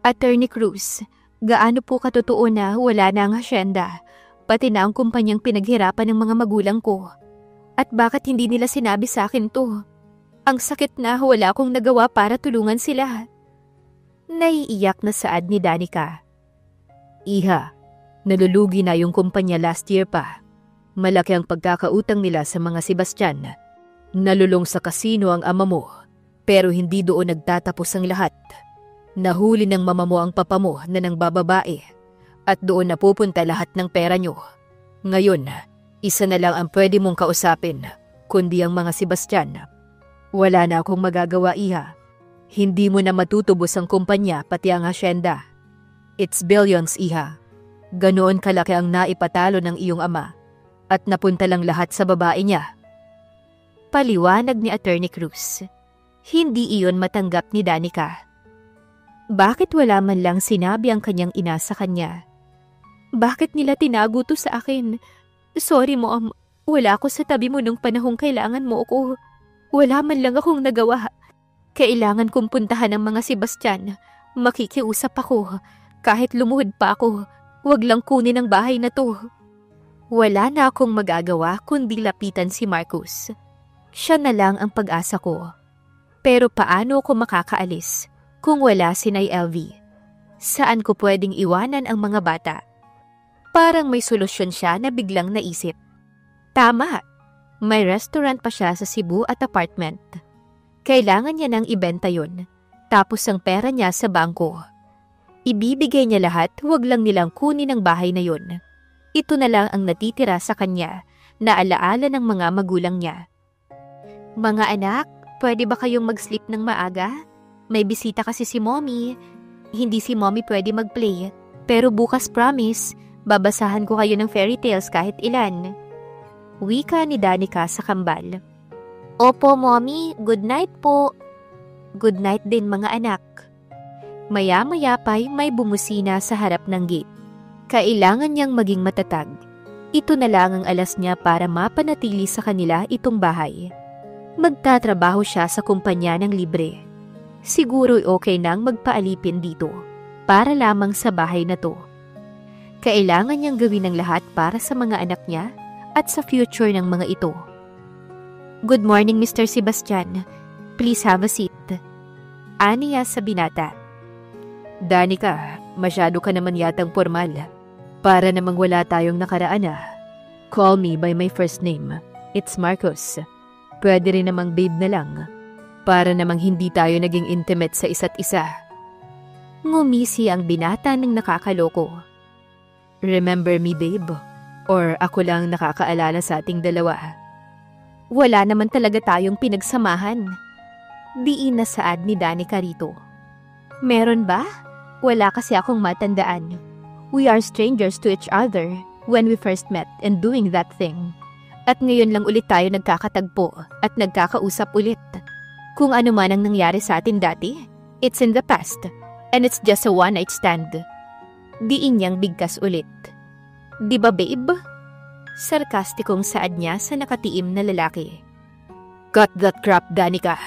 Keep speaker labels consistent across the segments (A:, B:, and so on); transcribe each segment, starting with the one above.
A: Attorney Cruz, gaano po katotoo na wala na ang hasyenda, pati na ang kumpanyang pinaghirapan ng mga magulang ko? At bakit hindi nila sinabi sa akin to? Ang sakit na wala akong nagawa para tulungan sila. Naiiyak na saad ni Danica.
B: Iha, nalulugi na yung kumpanya last year pa. Malaki ang pagkakautang nila sa mga Sebastian. Nalulong sa kasino ang ama mo, pero hindi doon nagtatapos ang lahat. Nahuli ng mama mo ang papa mo na nang bababae at doon napupunta lahat ng pera nyo. Ngayon, isa na lang ang pwede mong kausapin, kundi ang mga Sebastian. Wala na akong magagawa, Iha. Hindi mo na matutubos ang kumpanya pati ang hasyenda. It's billions, Iha. Ganoon kalaki ang naipatalo ng iyong ama at napunta lang lahat sa babae niya.
A: Paliwanag ni Attorney Cruz. Hindi iyon matanggap ni Danica. Bakit wala man lang sinabi ang kanyang ina sa kanya? Bakit nila tinago to sa akin? Sorry, Mom. Wala ako sa tabi mo nung panahong kailangan mo ako. Wala man lang akong nagawa. Kailangan kong puntahan ang mga Sebastian. Makikiusap ako. Kahit lumuhod pa ako, wag lang kunin ang bahay na to. Wala na akong magagawa kundi lapitan si Marcus. Siya na lang ang pag-asa ko. Pero paano ako makakaalis kung wala si Nay LV? Saan ko pwedeng iwanan ang mga bata? Parang may solusyon siya na biglang naisip. Tama! May restaurant pa siya sa Cebu at apartment. Kailangan niya nang ibenta yun. Tapos ang pera niya sa bangko. Ibibigay niya lahat, wag lang nilang kunin ang bahay na yun. Ito na lang ang natitira sa kanya na alaala ng mga magulang niya. Mga anak, pwede ba kayong mag-sleep ng maaga? May bisita kasi si Mommy. Hindi si Mommy pwede mag-play. Pero bukas promise, babasahan ko kayo ng fairy tales kahit ilan. Wika ni Danica sa kambal. Opo, Mommy. Good night po. Good night din mga anak. Maya-maya pa'y may bumusina sa harap ng gate. Kailangan niyang maging matatag. Ito na lang ang alas niya para mapanatili sa kanila itong bahay. Magtatrabaho siya sa kumpanya ng libre. Siguro'y okay nang magpaalipin dito para lamang sa bahay na to. Kailangan niyang gawin ang lahat para sa mga anak niya at sa future ng mga ito. Good morning, Mr. Sebastian. Please have a seat. Aniya sa binata.
B: Danica, masyado ka naman yatang formal. Para namang wala tayong nakaraan ah. Call me by my first name. It's Marcos. Pwede rin namang babe na lang. Para namang hindi tayo naging intimate sa isa't isa.
A: Ngumisi ang binata ng nakakaloko.
B: Remember me, babe? Or ako lang nakakaalala sa ating dalawa?
A: Wala naman talaga tayong pinagsamahan. Diin na saad ni Danica rito. Meron ba? Wala kasi akong matandaan. We are strangers to each other when we first met and doing that thing. At ngayon lang ulit tayo nagkakatagpo at nagkakausap ulit. Kung ano man ang nangyari sa atin dati, it's in the past. And it's just a one-night stand. Diin niyang bigkas ulit. Di ba, babe? Sarkastikong saad niya sa nakatiim na lalaki.
B: Cut that crap, Danica.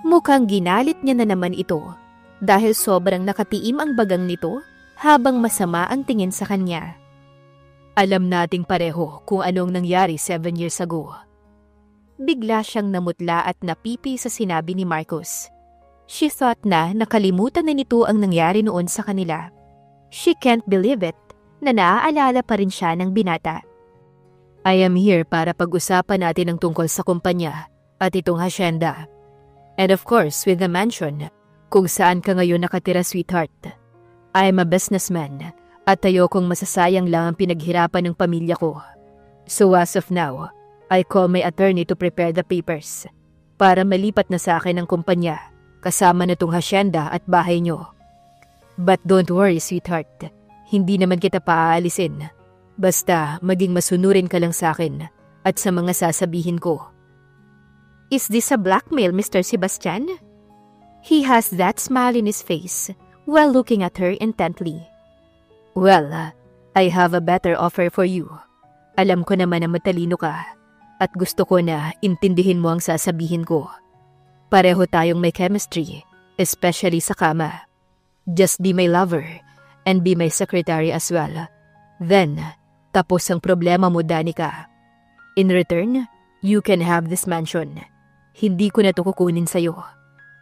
A: Mukhang ginalit niya na naman ito dahil sobrang nakatiim ang bagang nito habang masama ang tingin sa kanya.
B: Alam nating pareho kung anong nangyari 7 years ago.
A: Bigla siyang namutla at napipi sa sinabi ni Marcos. She thought na nakalimutan na nito ang nangyari noon sa kanila. She can't believe it na naaalala pa rin siya ng binata.
B: I am here para pag-usapan natin ang tungkol sa kumpanya at itong hasyenda. And of course, with the mansion, kung saan ka ngayon nakatira, sweetheart. I am a businessman at ayokong masasayang lang ang pinaghirapan ng pamilya ko. So as of now, I call my attorney to prepare the papers para malipat na sa akin ang kumpanya kasama na itong hasyenda at bahay nyo. But don't worry, sweetheart. Hindi naman kita paaalisin. Basta maging masunurin ka lang sa akin at sa mga sasabihin ko.
A: Is this a blackmail, Mr. Sebastian? He has that smile in his face while looking at her intently.
B: Well, I have a better offer for you. Alam ko naman na matalino ka at gusto ko na intindihin mo ang sasabihin ko. Pareho tayong may chemistry, especially sa kama. Just be my lover and be my secretary as well. Then, tapos ang problema mo, Danica. In return, you can have this mansion. Hindi ko na to kukunin sa'yo.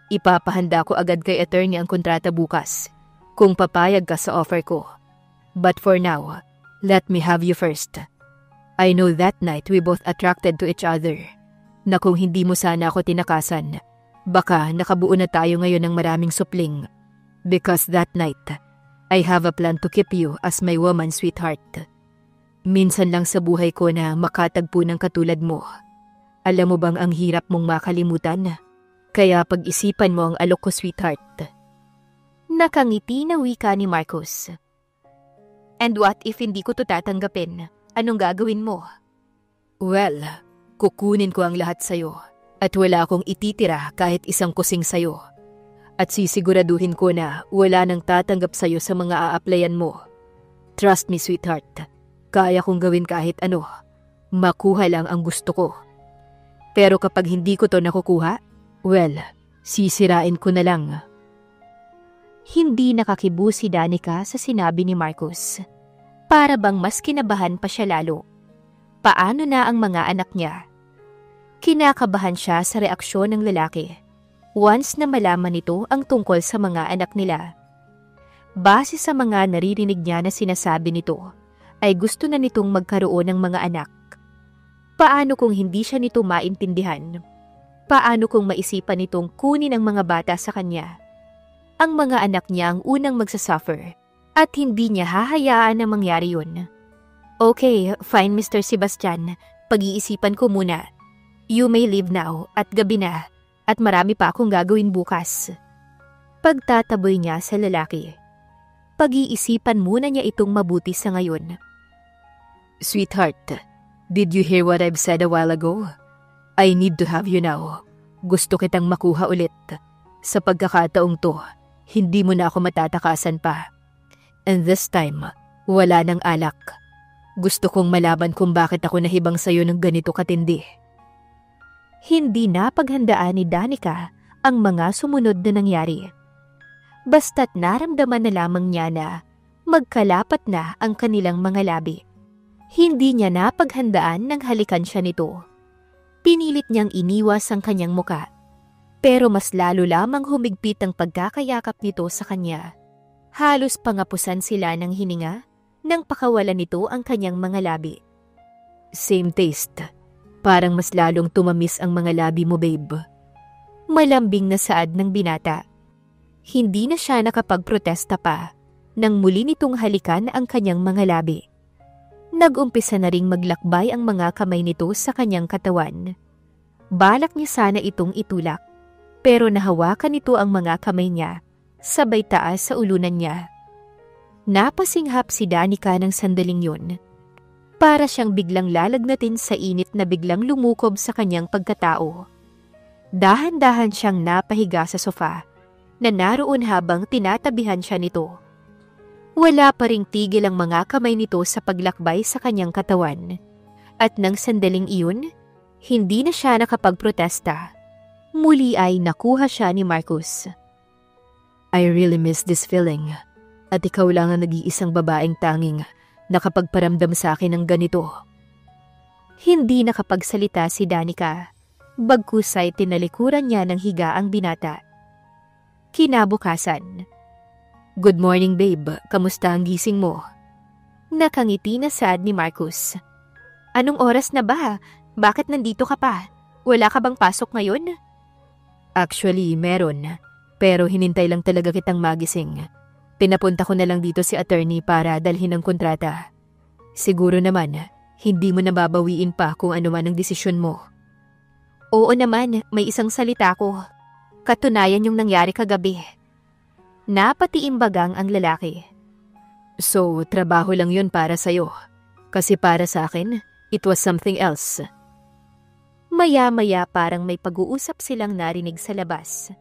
B: Ipapahanda ko agad kay attorney ang kontrata bukas, kung papayag ka sa offer ko. But for now, let me have you first. I know that night we both attracted to each other, na kung hindi mo sana ako tinakasan, baka nakabuo na tayo ngayon ng maraming supling. Because that night, I have a plan to keep you as my woman, sweetheart. Minsan lang sa buhay ko na makatagpo ng katulad mo. Alam mo bang ang hirap mong makalimutan? Kaya pag-isipan mo ang alok ko, sweetheart.
A: Nakangiti na wika ni Marcos. And what if hindi ko to tatanggapin? Anong gagawin mo?
B: Well, kukunin ko ang lahat sa'yo at wala akong ititira kahit isang kusing sa'yo. At sisiguraduhin ko na wala nang tatanggap sa'yo sa mga a-applyan mo. Trust me, sweetheart. Kaya kong gawin kahit ano. Makuha lang ang gusto ko. Pero kapag hindi ko to nakukuha, well, sisirain ko na lang.
A: Hindi nakakibo si Danica sa sinabi ni Marcos. Para bang mas kinabahan pa siya lalo. Paano na ang mga anak niya? Kinakabahan siya sa reaksyon ng lalaki once na malaman nito ang tungkol sa mga anak nila. Base sa mga naririnig niya na sinasabi nito, ay gusto na nitong magkaroon ng mga anak. Paano kung hindi siya nito maintindihan? Paano kung maisipan nitong kunin ang mga bata sa kanya? Ang mga anak niya ang unang magsasuffer at hindi niya hahayaan na mangyari yun. Okay, fine Mr. Sebastian, pag-iisipan ko muna. You may leave now at gabi na at marami pa akong gagawin bukas. Pagtataboy niya sa lalaki. Pag-iisipan muna niya itong mabuti sa ngayon.
B: Sweetheart, did you hear what I've said a while ago? I need to have you now. Gusto kitang makuha ulit. Sa pagkakataong to, hindi mo na ako matatakasan pa. And this time, wala nang alak. Gusto kong malaman kung bakit ako nahibang sa'yo ng ganito katindi.
A: Hindi napaghandaan ni Danica ang mga sumunod na nangyari. Basta't naramdaman na lamang niya na magkalapat na ang kanilang mga labi. Hindi niya napaghandaan nang halikan siya nito. Pinilit niyang iniwas ang kanyang muka. Pero mas lalo lamang humigpit ang pagkakayakap nito sa kanya. Halos pangapusan sila ng hininga nang pakawalan nito ang kanyang mga labi.
B: Same taste. Parang mas lalong tumamis ang mga labi mo, babe.
A: Malambing na saad ng binata. Hindi na siya nakapagprotesta pa nang muli nitong halikan ang kanyang mga labi. Nag-umpisa na ring maglakbay ang mga kamay nito sa kanyang katawan. Balak niya sana itong itulak, pero nahawakan nito ang mga kamay niya, sabay taas sa ulunan niya. Napasinghap si Danica ng sandaling yun. Para siyang biglang lalagnatin sa init na biglang lumukob sa kanyang pagkatao. Dahan-dahan siyang napahiga sa sofa, na naroon habang tinatabihan siya nito. Wala pa ring tigil ang mga kamay nito sa paglakbay sa kanyang katawan. At nang sandaling iyon, hindi na siya nakapagprotesta. Muli ay nakuha siya ni Marcos.
B: I really miss this feeling. At ikaw lang ang nag-iisang babaeng tanging nakapagparamdam sa akin ng ganito.
A: Hindi nakapagsalita si Danica. Bagkus ay tinalikuran niya ng higa ang binata. Kinabukasan.
B: Good morning, babe. Kamusta ang gising mo?
A: Nakangiti na sad ni Marcos. Anong oras na ba? Bakit nandito ka pa? Wala ka bang pasok ngayon?
B: Actually, meron. Pero hinintay lang talaga kitang magising. Pinapunta ko na lang dito si attorney para dalhin ang kontrata. Siguro naman, hindi mo nababawiin pa kung ano man ang desisyon mo.
A: Oo naman, may isang salita ko. Katunayan yung nangyari kagabi. Napatiimbagang ang lalaki.
B: So, trabaho lang yun para sa'yo. Kasi para sa akin, it was something else.
A: Maya-maya parang may pag-uusap silang narinig sa labas.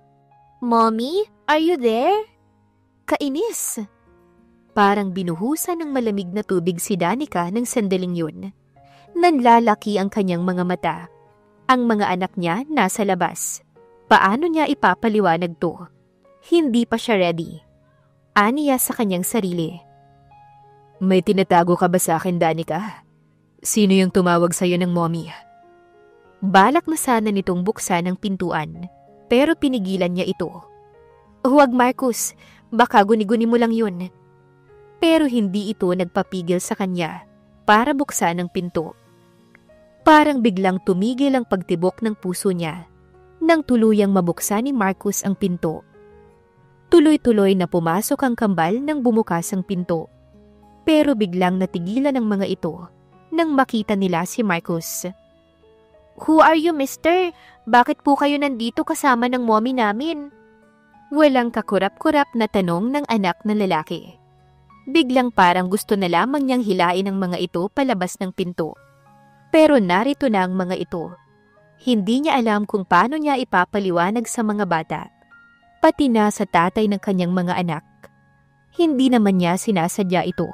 A: Mommy, are you there? Kainis. Parang binuhusan ng malamig na tubig si Danica ng sandaling yun. Nanlalaki ang kanyang mga mata. Ang mga anak niya nasa labas. Paano niya ipapaliwanag to? Hindi pa siya ready. Aniya sa kanyang sarili.
B: May tinatago ka ba sa akin, Danica? Sino yung tumawag sa'yo ng mommy?
A: Balak na sana nitong buksan ang pintuan, pero pinigilan niya ito. Huwag, Marcus, baka guni-guni mo lang yun. Pero hindi ito nagpapigil sa kanya para buksan ang pinto. Parang biglang tumigil ang pagtibok ng puso niya nang tuluyang mabuksan ni Marcus ang pinto. Tuloy-tuloy na pumasok ang kambal nang bumukas ang pinto. Pero biglang natigilan ang mga ito nang makita nila si Marcus. Who are you, mister? Bakit po kayo nandito kasama ng mommy namin? Walang kakurap-kurap na tanong ng anak na lalaki. Biglang parang gusto na lamang niyang hilain ang mga ito palabas ng pinto. Pero narito na ang mga ito. Hindi niya alam kung paano niya ipapaliwanag sa mga bata, pati na sa tatay ng kanyang mga anak. Hindi naman niya sinasadya ito.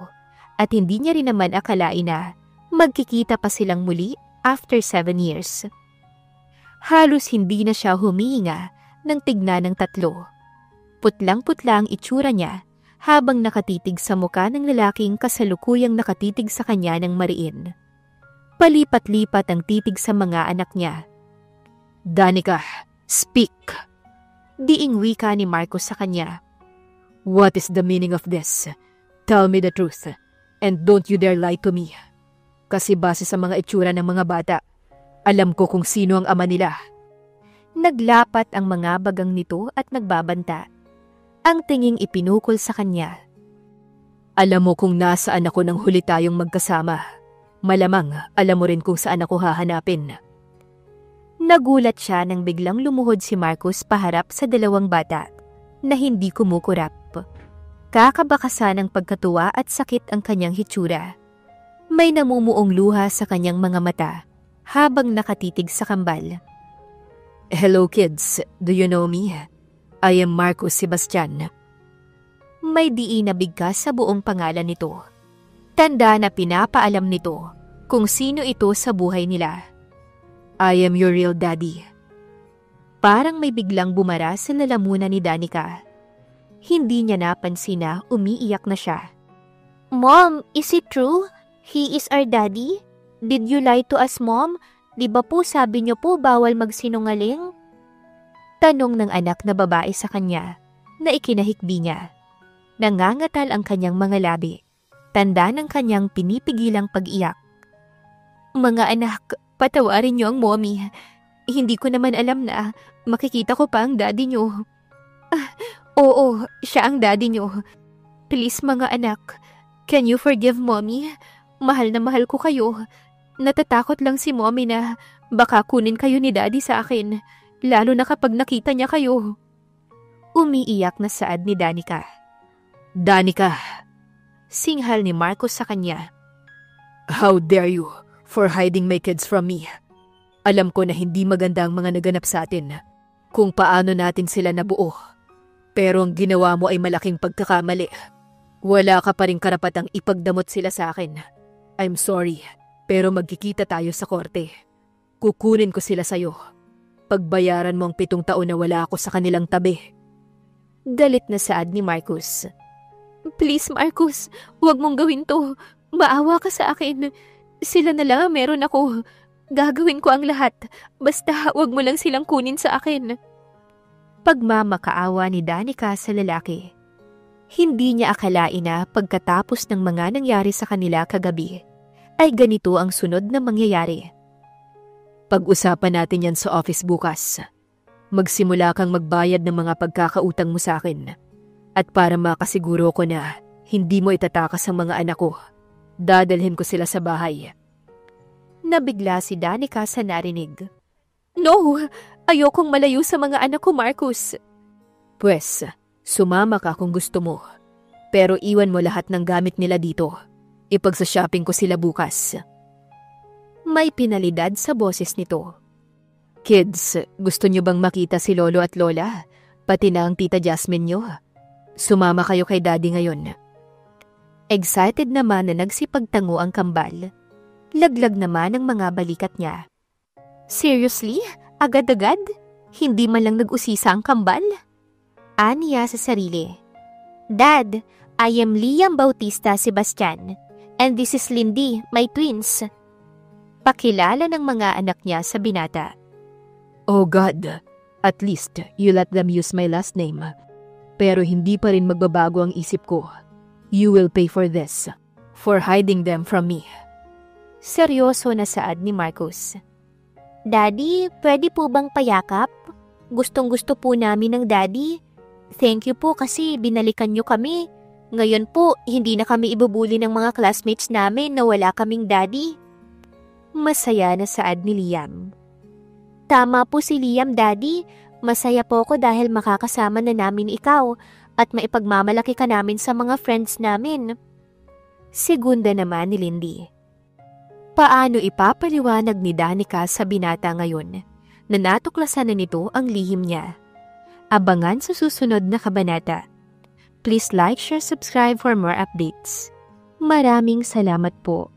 A: At hindi niya rin naman akalain na magkikita pa silang muli after 7 years. Halos hindi na siya humihinga nang tignan ng tatlo. Putlang-putla ang itsura niya habang nakatitig sa muka ng lalaking kasalukuyang nakatitig sa kanya ng mariin. Palipat-lipat ang titig sa mga anak niya.
B: Danica, speak!
A: Diing wika ni Marcos sa kanya.
B: What is the meaning of this? Tell me the truth. And don't you dare lie to me. Kasi base sa mga itsura ng mga bata, alam ko kung sino ang ama nila.
A: Naglapat ang mga bagang nito at nagbabanta. Ang tinging ipinukol sa kanya.
B: Alam mo kung nasaan ako nang huli tayong magkasama. Malamang alam mo rin kung saan ako hahanapin.
A: Nagulat siya nang biglang lumuhod si Marcus paharap sa dalawang bata na hindi kumukurap. Kakabakasan ng pagkatuwa at sakit ang kanyang hitsura. May namumuong luha sa kanyang mga mata habang nakatitig sa kambal.
B: Hello kids, do you know me? I am Marcus Sebastian.
A: May diin na bigkas sa buong pangalan nito. Tanda na pinapaalam nito kung sino ito sa buhay nila.
B: I am your real daddy.
A: Parang may biglang bumara sa lalamunan ni Danica. Hindi niya napansin na umiiyak na siya. Mom, is it true? He is our daddy? Did you lie to us, Mom? Di ba po sabi niyo po bawal magsinungaling? Tanong ng anak na babae sa kanya na ikinahikbi niya. Nangangatal ang kanyang mga labi. Tanda ng kanyang pinipigilang pag-iyak. Mga anak, patawarin niyo ang mommy. Hindi ko naman alam na makikita ko pa ang daddy niyo. Oo, siya ang daddy niyo. Please mga anak, can you forgive mommy? Mahal na mahal ko kayo. Natatakot lang si mommy na baka kunin kayo ni daddy sa akin, lalo na kapag nakita niya kayo. Umiiyak na saad ni Danica.
B: Danica!
A: Singhal ni Marcos sa kanya.
B: How dare you for hiding my kids from me? Alam ko na hindi maganda ang mga naganap sa atin, kung paano natin sila nabuo. Pero ang ginawa mo ay malaking pagkakamali. Wala ka pa rin karapatang ipagdamot sila sa akin. I'm sorry, pero magkikita tayo sa korte. Kukunin ko sila sa'yo. Pagbayaran mo ang 7 taon na wala ako sa kanilang tabi.
A: Galit na saad ni Marcus. Please Marcus, huwag mong gawin to. Maawa ka sa akin. Sila na lang meron ako. Gagawin ko ang lahat. Basta huwag mo lang silang kunin sa akin. Pagmamakaawa ni Danica sa lalaki. Hindi niya akalain na pagkatapos ng mga nangyari sa kanila kagabi, ay ganito ang sunod na mangyayari.
B: Pag-usapan natin yan sa office bukas. Magsimula kang magbayad ng mga pagkakautang mo sa akin. At para makasiguro ko na hindi mo itatakas ang mga anak ko, dadalhin ko sila sa bahay.
A: Nabigla si Danica sa narinig. No! Ayokong malayo sa mga anak ko, Marcus.
B: Pwes, sumama ka kung gusto mo. Pero iwan mo lahat ng gamit nila dito. Ipagsa-shopping ko sila bukas.
A: May pinalidad sa boses nito.
B: Kids, gusto nyo bang makita si Lolo at Lola? Pati na ang Tita Jasmine nyo? Sumama kayo kay Daddy ngayon.
A: Excited naman na nagsipagtango ang kambal. Laglag naman ang mga balikat niya. Seriously? Agad-agad? Hindi man lang nag-usisa ang kambal? Aniya sa sarili. Dad, I am Liam Bautista Sebastian, and this is Lindy, my twins. Pakilala ng mga anak niya sa binata.
B: Oh God, at least you let them use my last name. Pero hindi pa rin magbabago ang isip ko. You will pay for this, for hiding them from me.
A: Seryoso na saad ni Marcus. Daddy, pwede po bang payakap? Gustong-gusto po namin ng Daddy. Thank you po kasi binalikan niyo kami. Ngayon po, hindi na kami ibubuli ng mga classmates namin na wala kaming Daddy. Masaya na saad ni Liam. Tama po si Liam, Daddy. Masaya po ako dahil makakasama na namin ikaw at maipagmamalaki ka namin sa mga friends namin. Segunda naman ni Lindy. Paano ipapaliwanag ni Danica sa binata ngayon na natuklasan na nito ang lihim niya? Abangan sa susunod na kabanata. Please like, share, subscribe for more updates. Maraming salamat po.